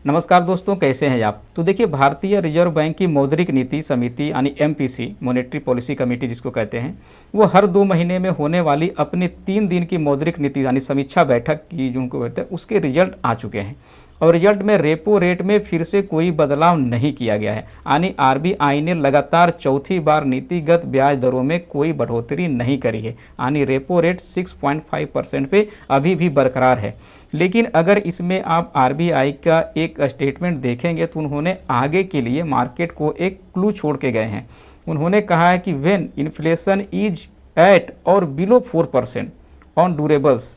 नमस्कार दोस्तों, कैसे हैं आप। तो देखिए, भारतीय रिजर्व बैंक की मौद्रिक नीति समिति यानी एमपीसी, मॉनेटरी पॉलिसी कमेटी जिसको कहते हैं, वो हर 2 महीने में होने वाली अपनी 3 दिन की मौद्रिक नीति यानी समीक्षा बैठक की जो उनको कहते हैं उसके रिजल्ट आ चुके हैं। और रिजल्ट में रेपो रेट में फिर से कोई बदलाव नहीं किया गया है, यानी आरबीआई ने लगातार चौथी बार नीतिगत ब्याज दरों में कोई बढ़ोतरी नहीं करी है, यानी रेपो रेट 6.5% पे अभी भी बरकरार है। लेकिन अगर इसमें आप आरबीआई का एक स्टेटमेंट देखेंगे तो उन्होंने आगे के लिए मार्केट को एक क्लू छोड़ के गए हैं। उन्होंने कहा है कि व्हेन इन्फ्लेशन इज एट और बिलो 4% ऑन ड्यूरेबल्स,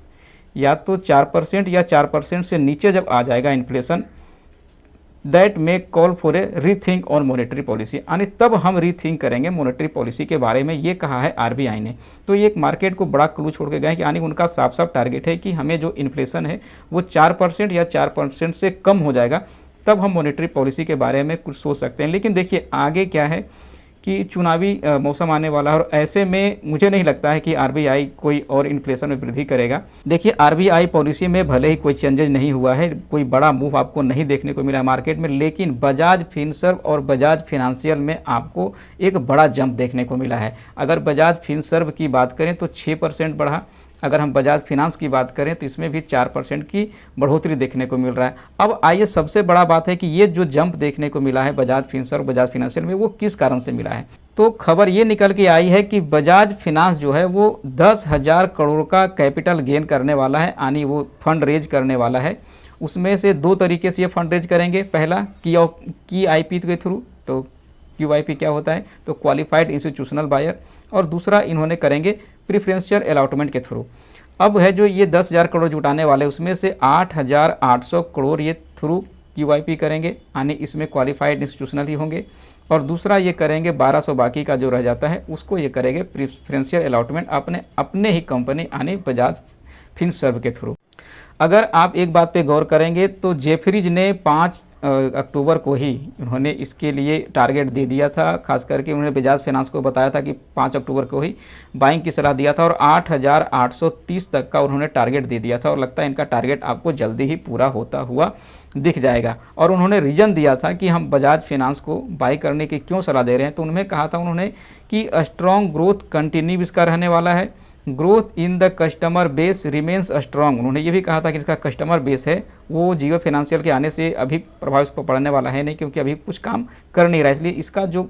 या तो 4% या 4% से नीचे जब आ जाएगा inflation, that may call for a rethink on monetary policy, यानी तब हम रीथिंक करेंगे मॉनेटरी पॉलिसी के बारे में, ये कहा है आरबीआई ने। तो ये एक मार्केट को बड़ा क्लू छोड़ के गए कि यानी उनका साफ साफ टारगेट है कि हमें जो इन्फ्लेशन है वो 4% या 4% से कम हो जाएगा, तब हम मॉनेटरी पॉलिसी के बारे में कुछ सोच सकते हैं। लेकिन देखिए आगे क्या है कि चुनावी मौसम आने वाला है और ऐसे में मुझे नहीं लगता है कि आरबीआई कोई और इन्फ्लेशन में वृद्धि करेगा। देखिए, आरबीआई पॉलिसी में भले ही कोई चेंजेज नहीं हुआ है, कोई बड़ा मूव आपको नहीं देखने को मिला मार्केट में, लेकिन बजाज फिनसर्व और बजाज फिनंशियल में आपको एक बड़ा जंप देखने को मिला है। अगर बजाज फिनसर्व की बात करें तो 6% बढ़ा, अगर हम बजाज फिनांस की बात करें तो इसमें भी 4% की बढ़ोतरी देखने को मिल रहा है। अब आइए, सबसे बड़ा बात है कि ये जो जंप देखने को मिला है बजाज फिनसर्व बजाज फिनंशियल में, वो किस कारण से मिला है। तो खबर ये निकल के आई है कि बजाज फिनांस जो है वो 10,000 करोड़ का कैपिटल गेन करने वाला है, यानी वो फंड रेज करने वाला है। उसमें से 2 तरीके से ये फंड रेज करेंगे। पहला की आईपी के थ्रू, तो क्यूआईपी क्या होता है, तो क्वालिफाइड इंस्टीट्यूशनल बायर, और दूसरा इन्होंने करेंगे प्रिफरेंशियल अलॉटमेंट के थ्रू। अब है जो ये 10,000 करोड़ जुटाने वाले, उसमें से 8,800 करोड़ ये थ्रू क्यूआईपी करेंगे, यानी इसमें क्वालिफाइड इंस्टीट्यूशनल ही होंगे, और दूसरा ये करेंगे 1200 बाकी का जो रह जाता है उसको ये करेंगे प्रिफरेंशियल अलॉटमेंट अपने ही कंपनी यानी बजाज फिनसर्व के थ्रू। अगर आप एक बात पे गौर करेंगे तो जेफरीज ने 5 अक्टूबर को ही उन्होंने इसके लिए टारगेट दे दिया था। खास करके उन्होंने बजाज फाइनेंस को बताया था कि 5 अक्टूबर को ही बाइंग की सलाह दिया था, और 8,830 तक का उन्होंने टारगेट दे दिया था, और लगता है इनका टारगेट आपको जल्दी ही पूरा होता हुआ दिख जाएगा। और उन्होंने रीजन दिया था कि हम बजाज फाइनेंस को बाई करने की क्यों सलाह दे रहे हैं, तो उन्होंने कहा था कि स्ट्रॉन्ग ग्रोथ कंटिन्यू इसका रहने वाला है, growth in the customer base remains strong. उन्होंने ये भी कहा था कि इसका कस्टमर बेस है वो जियो फाइनेंशियल के आने से अभी प्रभाव इस पर पड़ने वाला है नहीं, क्योंकि अभी कुछ काम कर नहीं रहा है, इसलिए इसका जो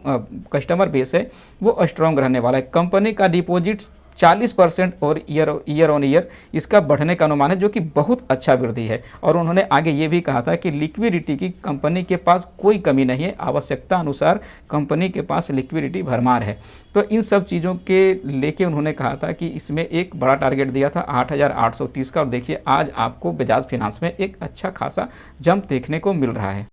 कस्टमर बेस है वो स्ट्रॉन्ग रहने वाला है। कंपनी का डिपॉजिट्स 40% और ईयर ऑन ईयर इसका बढ़ने का अनुमान है, जो कि बहुत अच्छा वृद्धि है। और उन्होंने आगे ये भी कहा था कि लिक्विडिटी की कंपनी के पास कोई कमी नहीं है, आवश्यकता अनुसार कंपनी के पास लिक्विडिटी भरमार है। तो इन सब चीज़ों के लेके उन्होंने कहा था कि इसमें एक बड़ा टारगेट दिया था 8,830 का, और देखिए आज आपको बजाज फाइनेंस में एक अच्छा खासा जंप देखने को मिल रहा है।